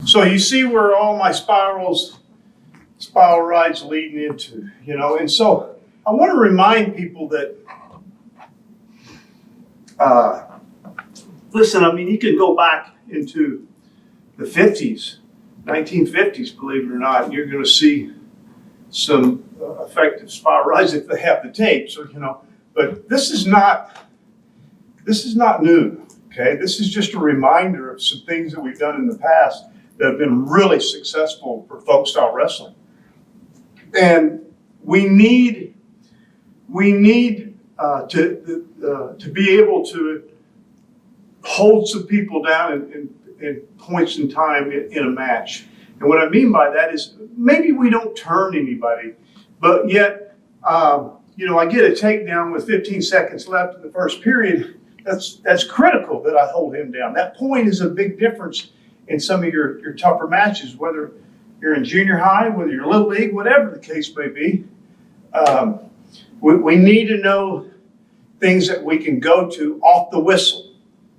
So you see where all my spiral rides leading into, you know, and so I want to remind people that, listen, I mean, you can go back into the 50s, 1950s, believe it or not, and you're going to see some effective spiral rides if they have the tape. So, you know, but this is not new. Okay, this is just a reminder of some things that we've done in the past that have been really successful for folk style wrestling. And we need to be able to hold some people down in points in time in a match. And what I mean by that is maybe we don't turn anybody, but yet, you know, I get a takedown with 15 seconds left in the first period. That's critical that I hold him down. That point is a big difference in some of your tougher matches, whether you're in junior high, whether you're little league, whatever the case may be. We need to know things that we can go to off the whistle,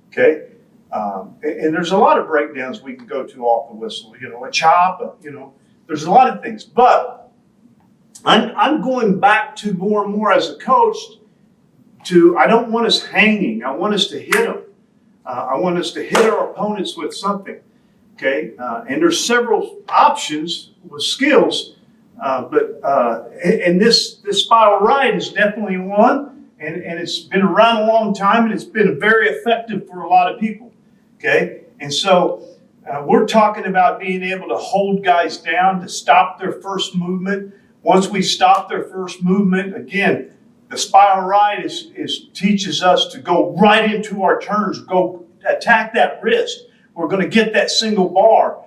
okay? And there's a lot of breakdowns we can go to off the whistle, you know, a chop, you know, there's a lot of things. But I'm going back to more and more as a coach to, I don't want us hanging. I want us to hit them. I want us to hit our opponents with something, okay? And there's several options with skills, and this spiral ride is definitely one, and it's been around a long time, and it's been very effective for a lot of people, okay? And so we're talking about being able to hold guys down, to stop their first movement. Once we stop their first movement, again, the spiral ride teaches us to go right into our turns, go attack that wrist. We're going to get that single bar.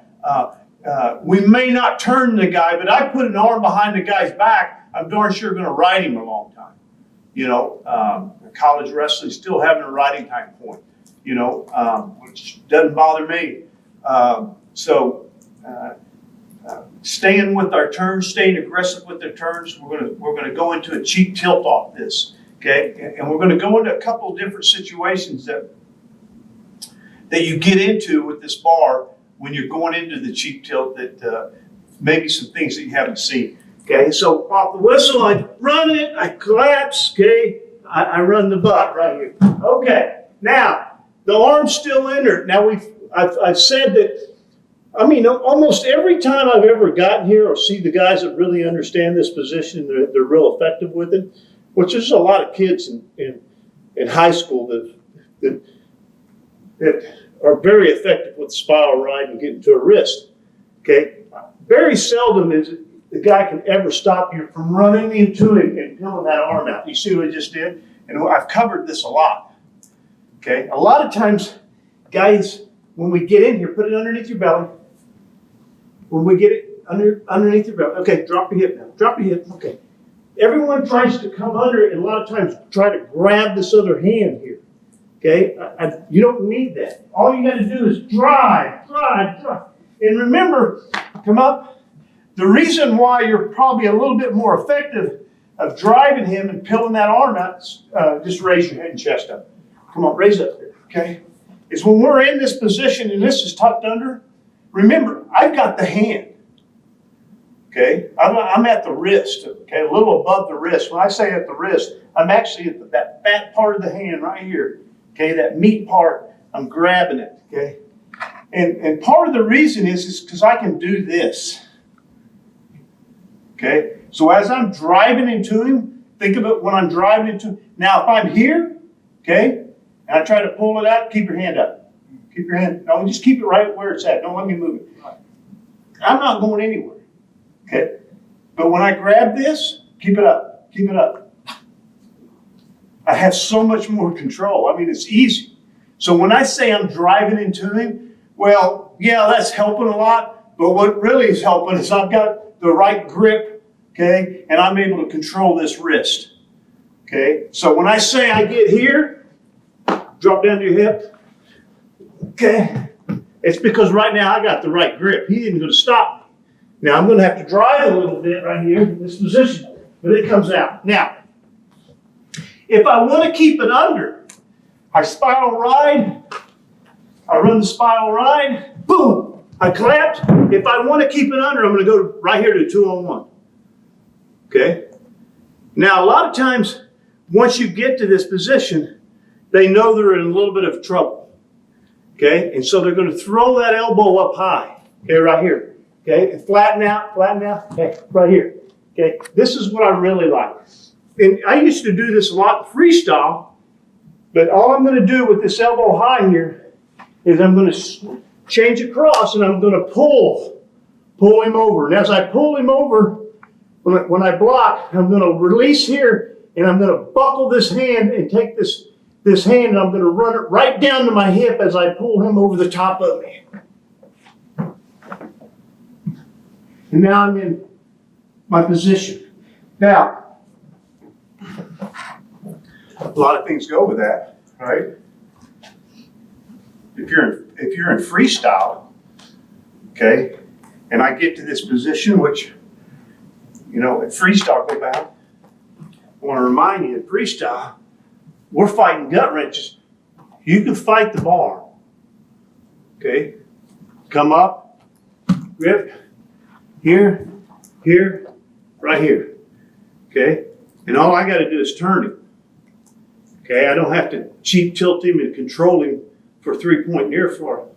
We may not turn the guy, but I put an arm behind the guy's back, I'm darn sure going to ride him a long time. You know, college wrestling still having a riding time point, you know, which doesn't bother me. Staying with our turns, staying aggressive with the turns, we're going to go into a cheek tilt off this, okay? And we're going to go into a couple of different situations that you get into with this bar when you're going into the cheek tilt, that maybe some things that you haven't seen. Okay, so off the whistle, I run it, I collapse, okay? I run the butt right here. Okay, now the arm's still in there. Now I've said that, I mean, almost every time I've ever gotten here or see the guys that really understand this position, they're real effective with it, which there's a lot of kids in high school that are very effective with the spiral ride and getting to a wrist, okay? Very seldom is the guy can ever stop you from running into him and pulling that arm out. You see what I just did? And I've covered this a lot, okay? A lot of times, guys, when we get in here, put it underneath your belly. When we get it underneath your belly, okay, drop your hip now. Drop your hip, okay. Everyone tries to come under it and a lot of times try to grab this other hand here, okay? You don't need that. All you got to do is drive. And remember, come up. The reason why you're probably a little bit more effective of driving him and pulling that arm out, just raise your head and chest up. Come on, raise up there, okay? Is when we're in this position and this is tucked under, remember, I've got the hand, okay? I'm at the wrist, okay, a little above the wrist. When I say at the wrist, I'm actually at that fat part of the hand right here, okay, that meat part, I'm grabbing it, okay? And part of the reason is because I can do this, okay? So as I'm driving into him, think of it when I'm driving into him. Now, if I'm here, okay, and I try to pull it out, keep your hand up. Keep your hand, no, just keep it right where it's at. Don't let me move it. I'm not going anywhere, okay? But when I grab this, keep it up, keep it up. I have so much more control. I mean, it's easy. So when I say I'm driving into him, well, yeah, that's helping a lot, but what really is helping is I've got the right grip, okay, and I'm able to control this wrist, okay? So when I say I get here, drop down to your hip, okay? It's because right now I got the right grip. He isn't going to stop me. Now I'm going to have to drive a little bit right here in this position, but it comes out. Now, if I want to keep it under, I spiral ride, I run the spiral ride, boom, I clapped. If I want to keep it under, I'm going to go right here to 2-on-1. Okay? Now, a lot of times, once you get to this position, they know they're in a little bit of trouble. Okay? And so they're going to throw that elbow up high. Okay, right here. Okay? And flatten out. Okay, right here. Okay? This is what I really like. And I used to do this a lot in freestyle, but all I'm going to do with this elbow high here is I'm going to change across and I'm going to pull him over. And as I pull him over, when I block, I'm going to release here and I'm going to buckle this hand and take this hand and I'm going to run it right down to my hip as I pull him over the top of me. And now I'm in my position. Now, a lot of things go with that, right? If you're in freestyle, okay, and I get to this position, which, you know, at freestyle go back, I want to remind you, in freestyle, we're fighting gut wrenches. You can fight the bar, okay? Come up, grip, here, right here, okay? And all I got to do is turn him, okay? I don't have to cheap tilt him and control him for 3-point near for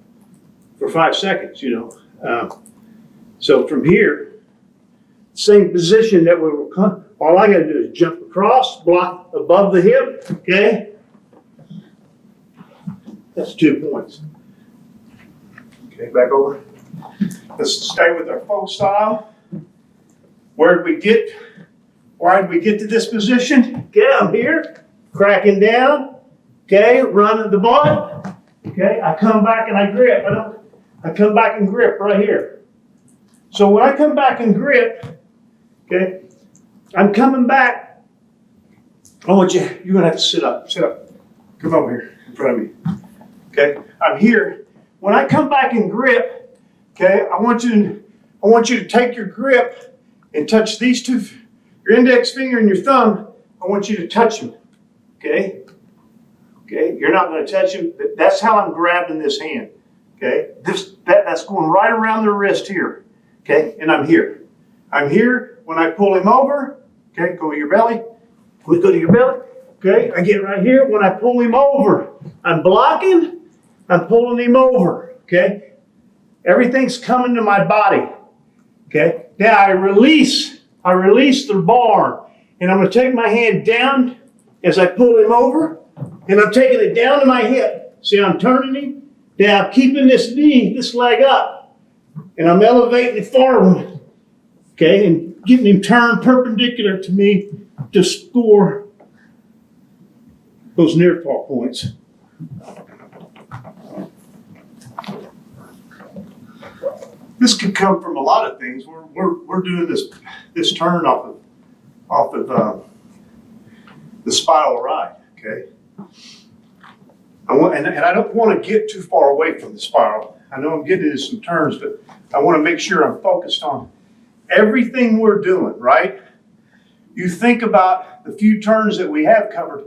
5 seconds, you know. So from here, same position that we were, all I got to do is jump across, block above the hip, okay? That's 2 points. Okay, back over. Let's stay with our folk style. Why did we get to this position? Okay, I'm here, cracking down, okay, running the butt. Okay, I come back and I grip. I come back and grip right here. So when I come back and grip, okay, I'm coming back. I want you, you're going to have to sit up. Come over here in front of me. Okay, I'm here. When I come back and grip, okay, I want you to take your grip and touch these two, your index finger and your thumb. I want you to touch them. Okay? Okay, you're not going to touch him. That's how I'm grabbing this hand. Okay, that's going right around the wrist here. Okay, and I'm here. I'm here when I pull him over. Okay, go to your belly. Go to your belly. Okay, I get right here. When I pull him over, I'm blocking. I'm pulling him over. Okay, everything's coming to my body. Okay, now I release the bar, and I'm going to take my hand down as I pull him over. And I'm taking it down to my hip. See, I'm turning him. Now I'm keeping this leg up. And I'm elevating it forward. Okay, and getting him turned perpendicular to me to score those near fall points. This could come from a lot of things. We're doing this turn off of the spiral ride. Okay. And I don't want to get too far away from the spiral. I know I'm getting into some turns, but I want to make sure I'm focused on everything we're doing, right? You think about the few turns that we have covered.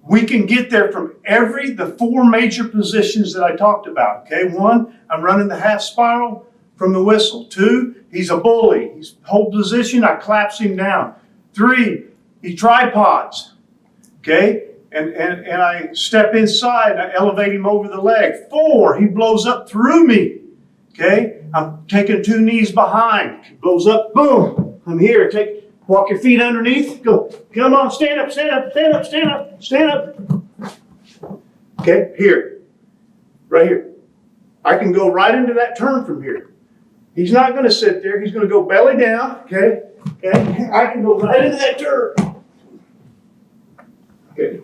We can get there from the 4 major positions that I talked about. Okay, 1, I'm running the half spiral from the whistle. 2, he's a bully. He's hold position, I claps him down. 3, he tripods. Okay? And I step inside, I elevate him over the leg. 4, he blows up through me. Okay? I'm taking 2 knees behind. He blows up, boom. I'm here. Walk your feet underneath. Go. Come on, stand up. Okay, here. Right here. I can go right into that turn from here. He's not going to sit there. He's going to go belly down. Okay? I can go right into that turn. Okay.